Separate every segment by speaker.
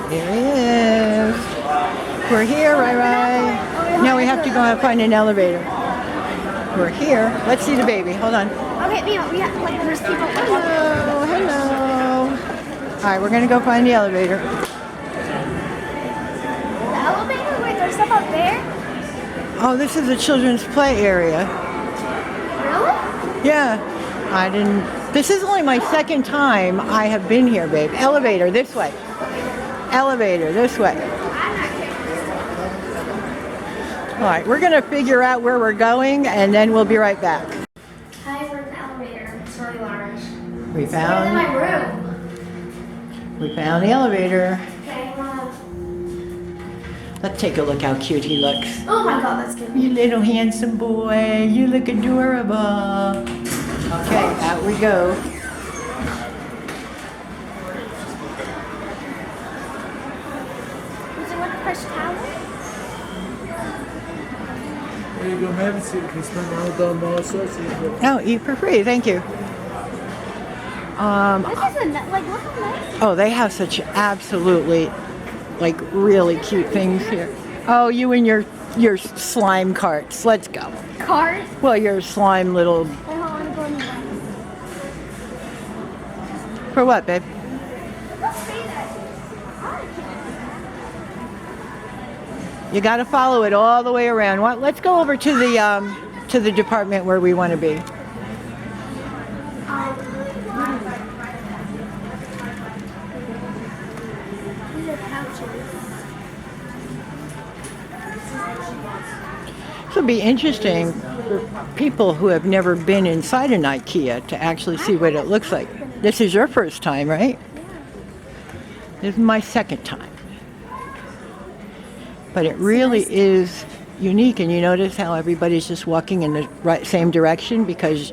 Speaker 1: There he is. We're here, Rai. Now we have to go and find an elevator. We're here. Let's see the baby. Hold on.
Speaker 2: Okay, we have, like, there's people.
Speaker 1: Hello, hello. All right, we're going to go find the elevator.
Speaker 2: The elevator? Wait, there's stuff up there?
Speaker 1: Oh, this is the children's play area.
Speaker 2: Really?
Speaker 1: Yeah. I didn't. This is only my second time I have been here, babe. Elevator, this way. Elevator, this way. All right, we're going to figure out where we're going, and then we'll be right back.
Speaker 2: Hi, we're in the elevator. It's really large.
Speaker 1: We
Speaker 2: It's bigger than my
Speaker 1: found the elevator.
Speaker 2: Okay,
Speaker 1: Let's take a look how cute he looks.
Speaker 2: oh my god, that's good.
Speaker 1: You little handsome boy, you look adorable. Okay, out we go.
Speaker 2: Would you like a fresh towel?
Speaker 3: There you go, have a seat. We spend all the more sauces.
Speaker 1: Oh, eat for free, thank you.
Speaker 2: This is like, look how nice.
Speaker 1: Oh, they have such absolutely, like, really cute things here. Oh, you and your slime carts. Let's go.
Speaker 2: Cart?
Speaker 1: Well, your slime little.
Speaker 2: Wait, hold on, I'm going to
Speaker 1: For what, babe? You got to follow it all the way around. Let's go over to the department where we want to be.
Speaker 2: These are pouches.
Speaker 1: This will be interesting for people who have never been inside an IKEA to actually see what it looks like. This is your first time, right? This is my second time. But it really is unique, and you notice how everybody's just walking in the same direction because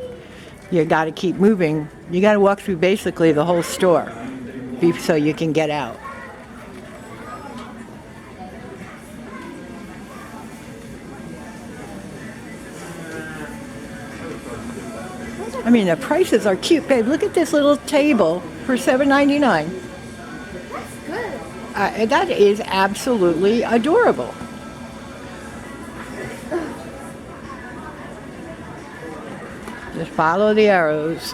Speaker 1: you got to keep moving. You got to walk through basically the whole store so you can get out. I mean, the prices are cute, babe. Look at this little table for $7.99.
Speaker 2: That's good.
Speaker 1: That is absolutely adorable. Just follow the arrows.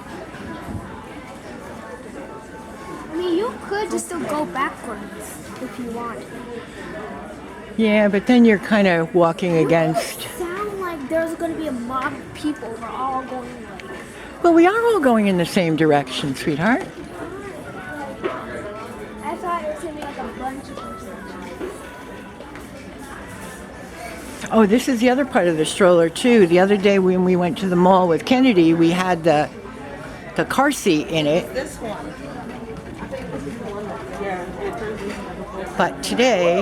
Speaker 2: I mean, you could just still go backwards if you want.
Speaker 1: Yeah, but then you're kind of walking against.
Speaker 2: It sounds like there's going to be a mob of people. We're all going like.
Speaker 1: Well, we are all going in the same direction, sweetheart.
Speaker 2: I thought it was going to be like a bunch of people.
Speaker 1: Oh, this is the other part of the stroller too. The other day when we went to the mall with Kennedy, we had the car seat in it.
Speaker 4: This one.
Speaker 1: But today,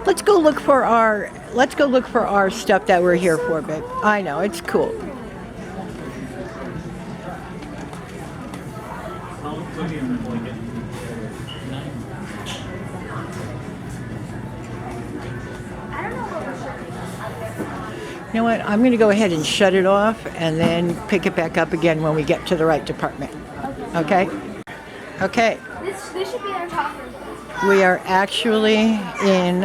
Speaker 1: let's go look for our stuff that we're here for, babe. I know, it's cool. You know what? I'm going to go ahead and shut it off and then pick it back up again when we get to the right department. Okay? Okay.
Speaker 2: This should be our top room.
Speaker 1: We are actually in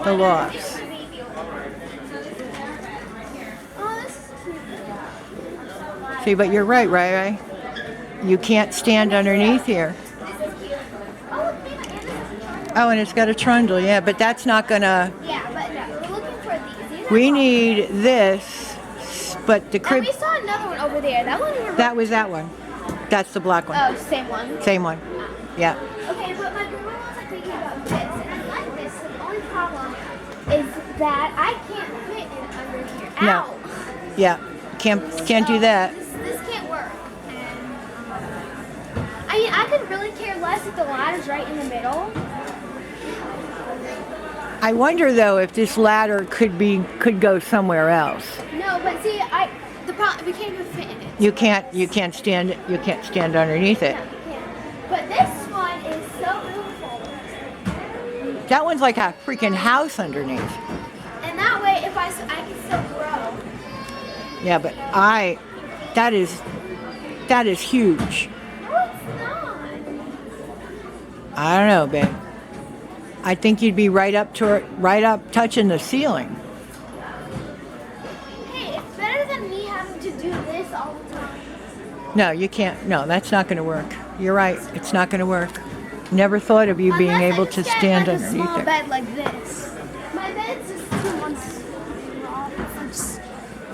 Speaker 1: the Loft.
Speaker 2: Oh, this is cute.
Speaker 1: See, but you're right, right? You can't stand underneath here. Oh, and it's got a trundle, yeah, but that's not gonna.
Speaker 2: Yeah, but no, we're looking for these.
Speaker 1: We need this, but the
Speaker 2: And
Speaker 1: crib.
Speaker 2: we saw another one over there. That one we were.
Speaker 1: That was that one. That's the black one.
Speaker 2: Oh, same one.
Speaker 1: Same one. Yeah.
Speaker 2: Okay, but my grandma was like thinking about this, and I like this. So the only problem is that I can't fit in under here.
Speaker 1: No.
Speaker 2: Ow!
Speaker 1: Yeah. Can't do that.
Speaker 2: This can't work. And I mean, I could really care less if the ladder's right in the middle.
Speaker 1: I wonder though if this ladder could go somewhere else.
Speaker 2: No, but see, the problem we can't even fit in it.
Speaker 1: You can't stand underneath it.
Speaker 2: No, we can't. But this one is so beautiful.
Speaker 1: That one's like a freaking house underneath.
Speaker 2: And that way, if I can still grow.
Speaker 1: Yeah, but that is huge.
Speaker 2: No, it's not.
Speaker 1: I don't know, babe. I think you'd be right up touching the ceiling.
Speaker 2: Hey, it's better than me having to do this all the time.
Speaker 1: No, you can't. No, that's not going to work. You're right. It's not going to work. Never thought of you being
Speaker 2: Unless I
Speaker 1: able
Speaker 2: just
Speaker 1: to
Speaker 2: get,
Speaker 1: stand
Speaker 2: like,
Speaker 1: underneath
Speaker 2: a small
Speaker 1: it.
Speaker 2: bed like this. My bed's just 2 months long. It's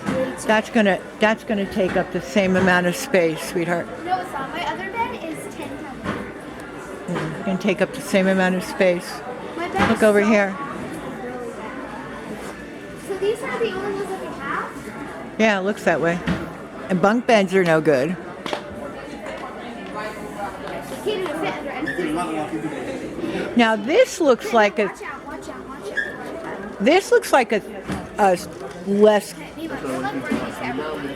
Speaker 2: way too-
Speaker 1: That's gonna take up the same amount of space, sweetheart.
Speaker 2: No, it's not. My other bed is 10 times bigger.
Speaker 1: It's gonna take up the same amount of space.
Speaker 2: My bed
Speaker 1: Look
Speaker 2: is
Speaker 1: over
Speaker 2: so
Speaker 1: here.
Speaker 2: really bad. So these are the only ones that we have?
Speaker 1: Yeah, it looks that way. And bunk beds are no good.
Speaker 2: You can't even fit under anything.
Speaker 1: Now this looks like a
Speaker 2: Watch out, watch out, watch out.
Speaker 1: this looks like a less
Speaker 2: Hey, Mima, hold up for these everyone.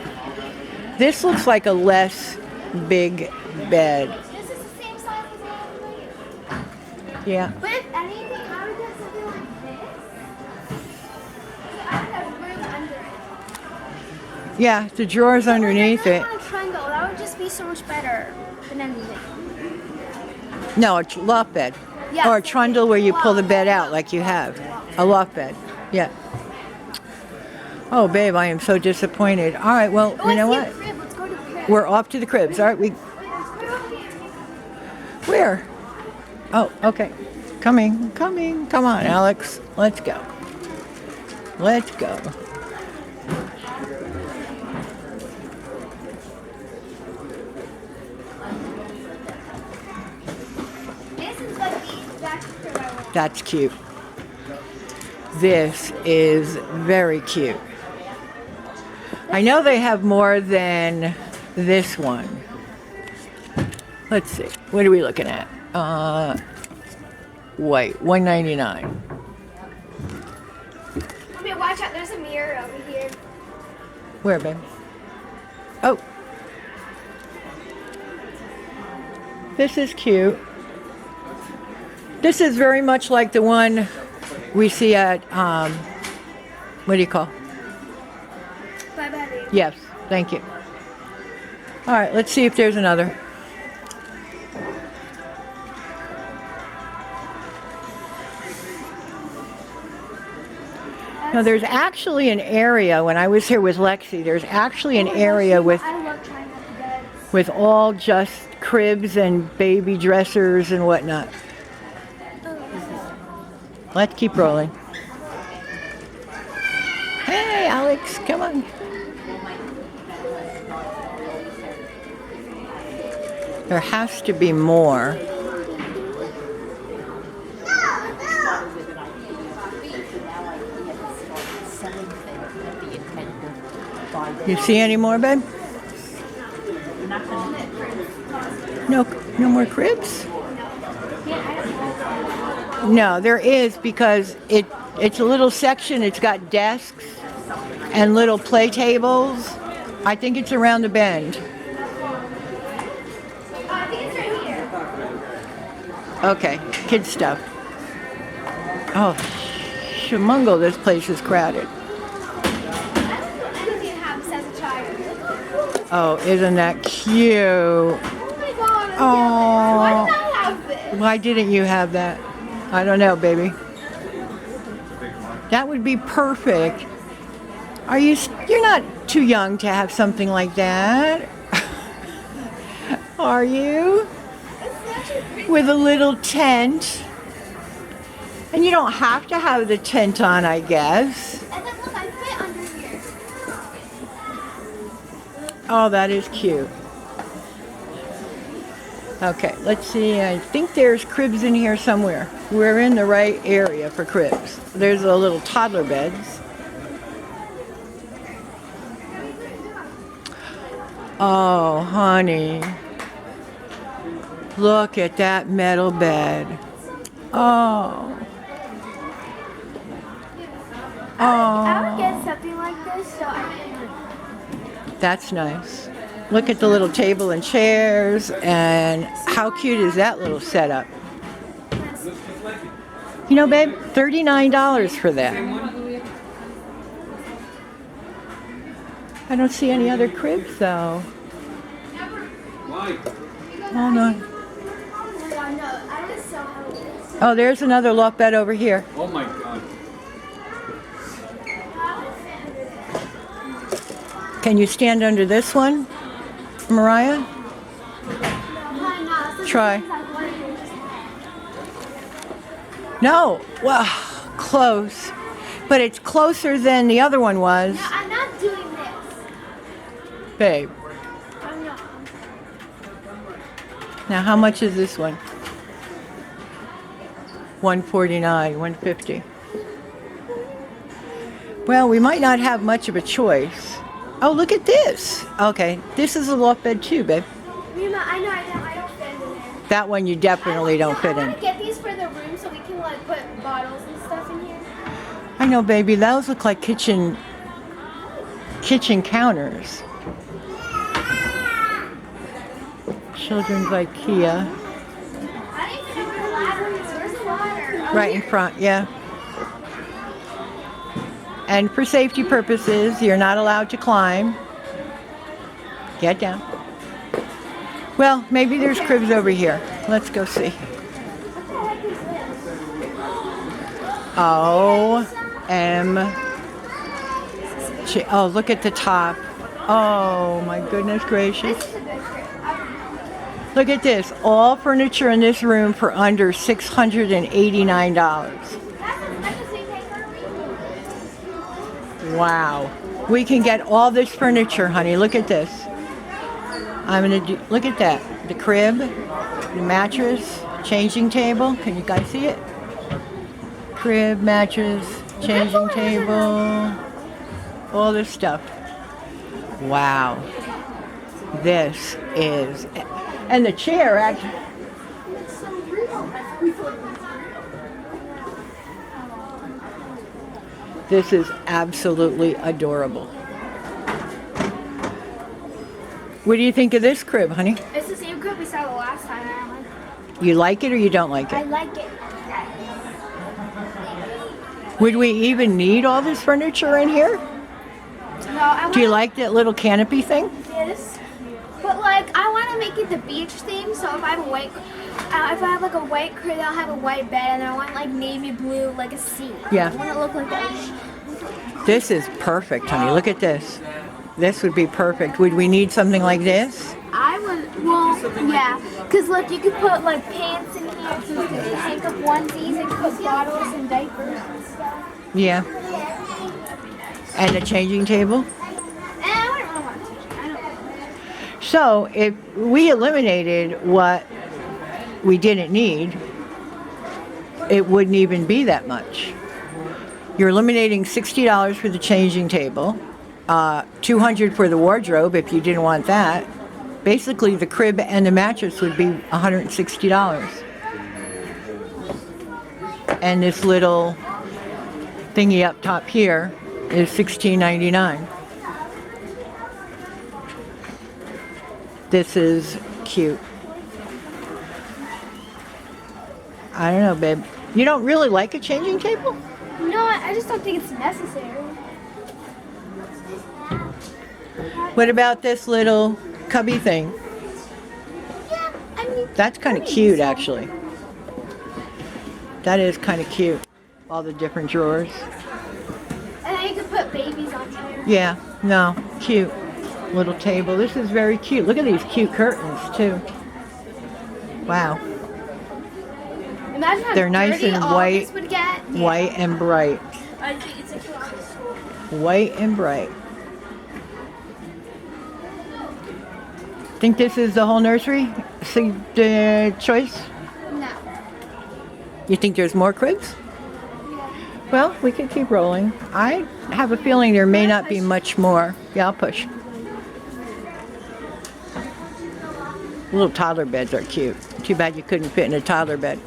Speaker 1: this looks like a less big bed.
Speaker 2: This is the same size as I have.
Speaker 1: Yeah.
Speaker 2: But if anything, I would get something like this. So I would have room under it.
Speaker 1: Yeah, the drawers underneath
Speaker 2: I
Speaker 1: it.
Speaker 2: really want a triangle. That would just be so much better than anything.
Speaker 1: No, a loft bed.
Speaker 2: Yeah.
Speaker 1: Or a trundle where you pull the bed out like you have. A loft bed. Yeah. Oh, babe, I am so disappointed. All right, well,
Speaker 2: Oh,
Speaker 1: you know
Speaker 2: I
Speaker 1: what?
Speaker 2: see a crib. Let's go to the crib.
Speaker 1: We're off to the cribs. All right,
Speaker 2: Wait, there's a crib over here.
Speaker 1: where? Oh, okay. Coming. Come on, Alex. Let's go. Let's go.
Speaker 2: This is like the exact crib I want.
Speaker 1: That's cute. This is very cute. I know they have more than this one. Let's see. What are we looking at? White, $199.
Speaker 2: I mean, watch out. There's a mirror over here.
Speaker 1: Where, babe? Oh. This is cute. This is very much like the one we see at, what do you call?
Speaker 2: Bye bye, baby.
Speaker 1: Yes, thank you. All right, let's see if there's another. No, there's actually an area, when I was here with Lexi, there's actually an area with
Speaker 2: I love trying out the beds.
Speaker 1: with all just cribs and baby dressers and whatnot. Let's keep rolling. Hey, Alex, come on. There has to be more. You see any more, babe? No more cribs? No, there is because it's a little section. It's got desks and little play tables. I think it's around the bend.
Speaker 2: I think it's right here.
Speaker 1: Okay, kid stuff. Oh, shamungo, this place is crowded.
Speaker 2: Anything to have this as a child.
Speaker 1: Oh, isn't that cute?
Speaker 2: Oh my god.
Speaker 1: Oh.
Speaker 2: Why did I have this?
Speaker 1: Why didn't you have that? I don't know, baby. That would be perfect. You're not too young to have something like that. Are you?
Speaker 2: It's such a pretty.
Speaker 1: With a little tent. And you don't have to have the tent on, I guess.
Speaker 2: And then look, I fit under here.
Speaker 1: Oh, that is cute. Okay, let's see. I think there's cribs in here somewhere. We're in the right area for cribs. There's a little toddler beds. Oh, honey. Look at that metal bed. Oh.
Speaker 2: I would
Speaker 1: Oh.
Speaker 2: get something like this, so I can.
Speaker 1: That's nice. Look at the little table and chairs, and how cute is that little setup? You know, babe, $39 for that. I don't see any other cribs, though. Hold on.
Speaker 2: no, I just saw how it is.
Speaker 1: Oh, there's another loft bed over here.
Speaker 4: Oh my god.
Speaker 1: Can you stand under this one, Mariah? Try. No. Well, close. But it's closer than the other one was.
Speaker 2: No, I'm not doing this.
Speaker 1: Babe.
Speaker 2: I'm not.
Speaker 1: Now, how much is this one? $149, $150. Well, we might not have much of a choice. Oh, look at this. Okay, this is a loft bed too, babe.
Speaker 2: Rima, I know, I don't fit in there.
Speaker 1: That one you definitely don't fit
Speaker 2: I
Speaker 1: in.
Speaker 2: want to get these for the room so we can like put bottles and stuff in here.
Speaker 1: I know, baby. Those look like kitchen counters. Children's IKEA.
Speaker 2: I didn't even know where the ladder is. Where's the ladder?
Speaker 1: Right in front, yeah. And for safety purposes, you're not allowed to climb. Get down. Well, maybe there's cribs over here. Let's go see.
Speaker 2: What the heck is this?
Speaker 1: Oh, look at the top. Oh, my goodness gracious.
Speaker 2: This is a good crib.
Speaker 1: Look at this. All furniture in this room for under $689.
Speaker 2: That's the same thing for me.
Speaker 1: Wow. We can get all this furniture, honey. Look at this. Look at that. The crib, the mattress, changing table. Can you guys see it? Crib, mattress, changing table, all this stuff. Wow. This is, and the chair actually. This is absolutely adorable. What do you think of this crib, honey?
Speaker 2: It's the same crib we saw the last time.
Speaker 1: You like it or you don't like
Speaker 2: I
Speaker 1: it?
Speaker 2: like it.
Speaker 1: Would we even need all this furniture in here?
Speaker 2: No, I
Speaker 1: Do you
Speaker 2: want
Speaker 1: like that little canopy thing?
Speaker 2: this. But like, I want to make it the beach theme. So if I have a white, if I have like a white crib, I'll have a white bed, and I want like navy blue, like a sea.
Speaker 1: Yeah.
Speaker 2: I want it to look like that.
Speaker 1: This is perfect, honey. Look at this. This would be perfect. Would we need something like this?
Speaker 2: I would, well, yeah, because look, you could put like pants in here, so you can hang up onesies and put bottles and diapers and stuff.
Speaker 1: Yeah. And a changing table?
Speaker 2: And I wouldn't really want to touch it. I don't.
Speaker 1: So if we eliminated what we didn't need, it wouldn't even be that much. You're eliminating $60 for the changing table, $200 for the wardrobe if you didn't want that. Basically, the crib and the mattress would be $160. And this little thingy up top here is $16.99. This is cute. I don't know, babe. You don't really like a changing table?
Speaker 2: No, I just don't think it's necessary.
Speaker 1: What about this little cubby thing?
Speaker 2: Yeah, I mean.
Speaker 1: That's kind of cute, actually. That is kind of cute. All the different drawers.
Speaker 2: And then you could put babies on here.
Speaker 1: Yeah, no, cute. Little table. This is very cute. Look at these cute curtains, too. Wow.
Speaker 2: Imagine how
Speaker 1: They're nice
Speaker 2: dirty
Speaker 1: and
Speaker 2: all
Speaker 1: white.
Speaker 2: this would get.
Speaker 1: White and bright.
Speaker 2: I think it's a class.
Speaker 1: White and bright. Think this is the whole nursery? See the choice?
Speaker 2: No.
Speaker 1: You think there's more cribs? Well, we could keep rolling. I have a feeling there may not be much more. Yeah, I'll push. Little toddler beds are cute. Too bad you couldn't fit in a toddler bed.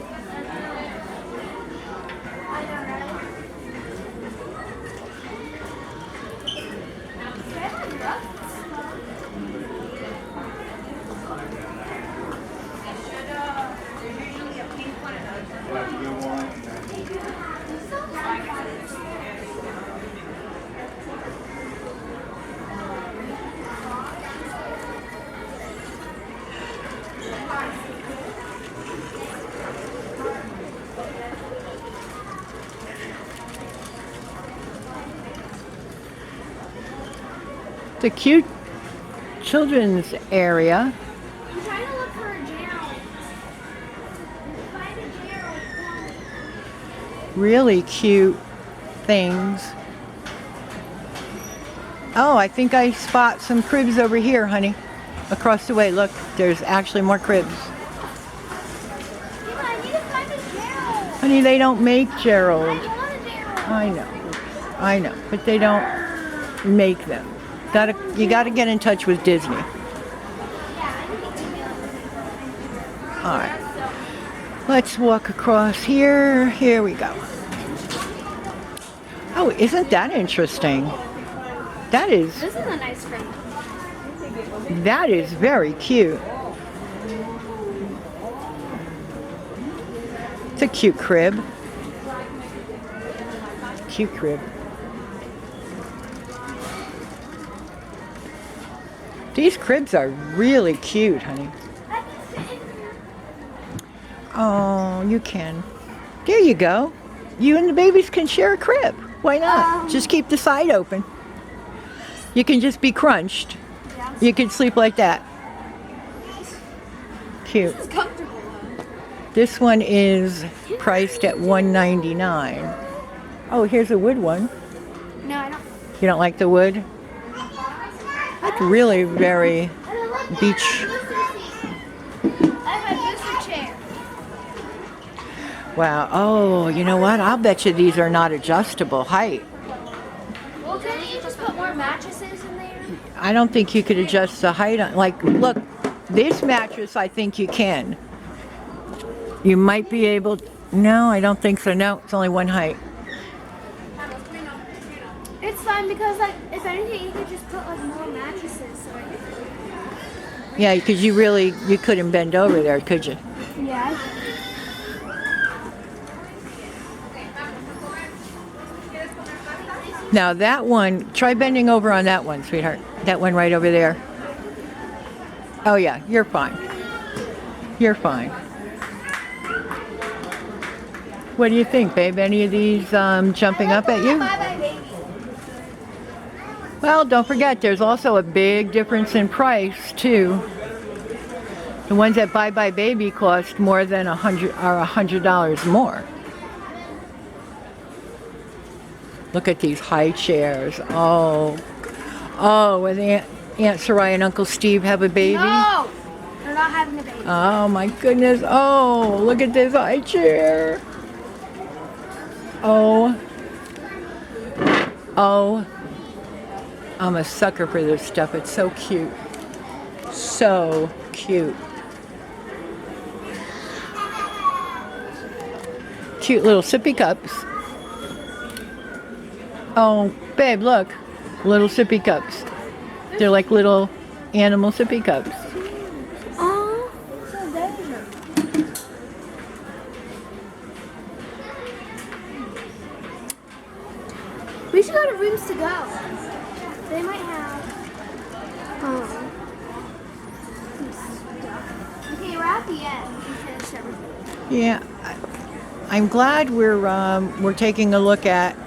Speaker 1: It's a cute children's area.
Speaker 2: I'm trying to look for a Gerald. Find a Gerald.
Speaker 1: Really cute things. Oh, I think I spot some cribs over here, honey. Across the way, look, there's actually more cribs.
Speaker 2: Mima, I need to find a Gerald.
Speaker 1: Honey, they don't make Gerald.
Speaker 2: I want a Gerald.
Speaker 1: I know, but they don't make them. You gotta get in touch with Disney.
Speaker 2: Yeah, I need to email it.
Speaker 1: All right, let's walk across here. Here we go. Oh, isn't that interesting?
Speaker 2: This is a nice frame.
Speaker 1: That is very cute. It's a cute crib. Cute crib. These cribs are really cute, honey.
Speaker 2: I can fit in here.
Speaker 1: Oh, you can. There you go. You and the babies can share a crib. Why not? Just keep the side open. You can just be crunched.
Speaker 2: Yeah.
Speaker 1: You can sleep like that. Cute.
Speaker 2: This is comfortable though.
Speaker 1: This one is priced at $199. Oh, here's a wood one.
Speaker 2: No, I don't.
Speaker 1: You don't like the wood? That's really very beach.
Speaker 2: I have a booster chair.
Speaker 1: Wow. Oh, you know what? I'll bet you these are not adjustable height.
Speaker 2: Well, couldn't you just put more mattresses in there?
Speaker 1: I don't think you could adjust the height on, like, look, this mattress I think you can. You might be able, no, I don't think so. No, it's only one height.
Speaker 2: It's fine because, like, if anything, you could just put like more mattresses. So
Speaker 1: Yeah, because you couldn't bend over there, could you?
Speaker 2: yeah.
Speaker 1: Now that one, try bending over on that one, sweetheart. That one right over there. Oh yeah, you're fine. You're fine. What do you think, babe? Any of these jumping up at you?
Speaker 2: Bye-bye, baby.
Speaker 1: Well, don't forget, there's also a big difference in price too. The ones at Bye Bye Baby cost more than $100 more. Look at these high chairs. Oh, with Aunt Sarai and Uncle Steve have a baby.
Speaker 2: No, they're not having a baby.
Speaker 1: Oh my goodness. Oh, look at this high chair. Oh, I'm a sucker for this stuff. It's so cute. So cute. Cute little sippy cups. Oh, babe, look. Little sippy cups. They're like little animal sippy cups.
Speaker 2: Oh, so dangerous. We should go to Rooms to Go. They might have. Okay, we're at the end. We finished everything.
Speaker 1: Yeah, I'm glad we're taking a look at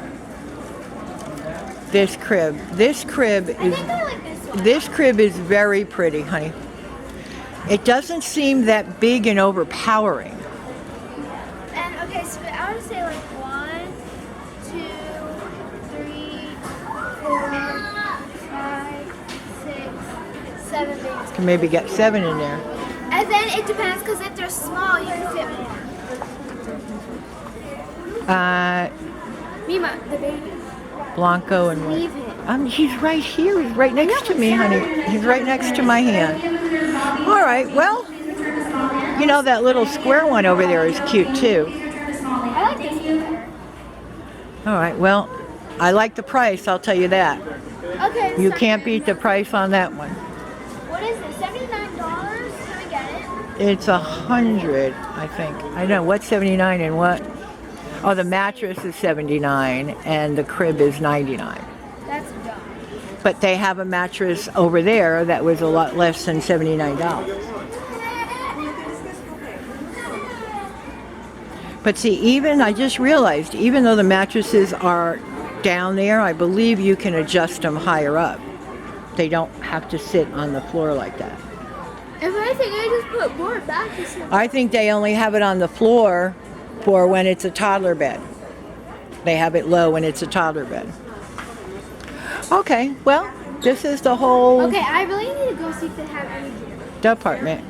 Speaker 1: this crib. This crib
Speaker 2: I
Speaker 1: is
Speaker 2: think I like this one.
Speaker 1: this crib is very pretty, honey. It doesn't seem that big and overpowering.
Speaker 2: And okay, so I would say like 1, 2, 3, 4, 5, 6, 7 babies.
Speaker 1: Can maybe get 7 in there.
Speaker 2: And then it depends because if they're small, you can fit more. Mima, the baby.
Speaker 1: Blanco and
Speaker 2: Leave him.
Speaker 1: he's right here. He's right next to me, honey. He's right next to my hand. All right, well, you know that little square one over there is cute too.
Speaker 2: I like this one better.
Speaker 1: All right, well, I like the price, I'll tell you that.
Speaker 2: Okay.
Speaker 1: You can't beat the price on that one.
Speaker 2: What is this? $79? Can we get it?
Speaker 1: It's 100, I think. I don't know, what's 79 and what? Oh, the mattress is 79 and the crib is 99.
Speaker 2: That's dumb.
Speaker 1: But they have a mattress over there that was a lot less than $79. But see, I just realized, even though the mattresses are down there, I believe you can adjust them higher up. they don't have to sit on the floor like that.
Speaker 2: If anything, I just put more mattresses.
Speaker 1: I think they only have it on the floor for when it's a toddler bed. They have it low when it's a toddler bed. Okay, well, this is the whole
Speaker 2: Okay, I really need to go see if they have any.
Speaker 1: department.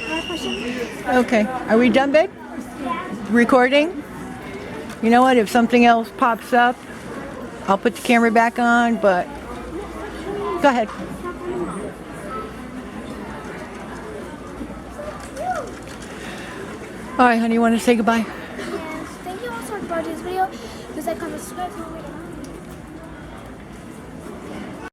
Speaker 2: Another question?
Speaker 1: Okay, are we done, babe? Recording? You know what, if something else pops up, I'll put the camera back on, but go ahead. All right, honey, you want to say goodbye?
Speaker 2: Yes, thank you all so much for watching this video. Please like, comment, subscribe.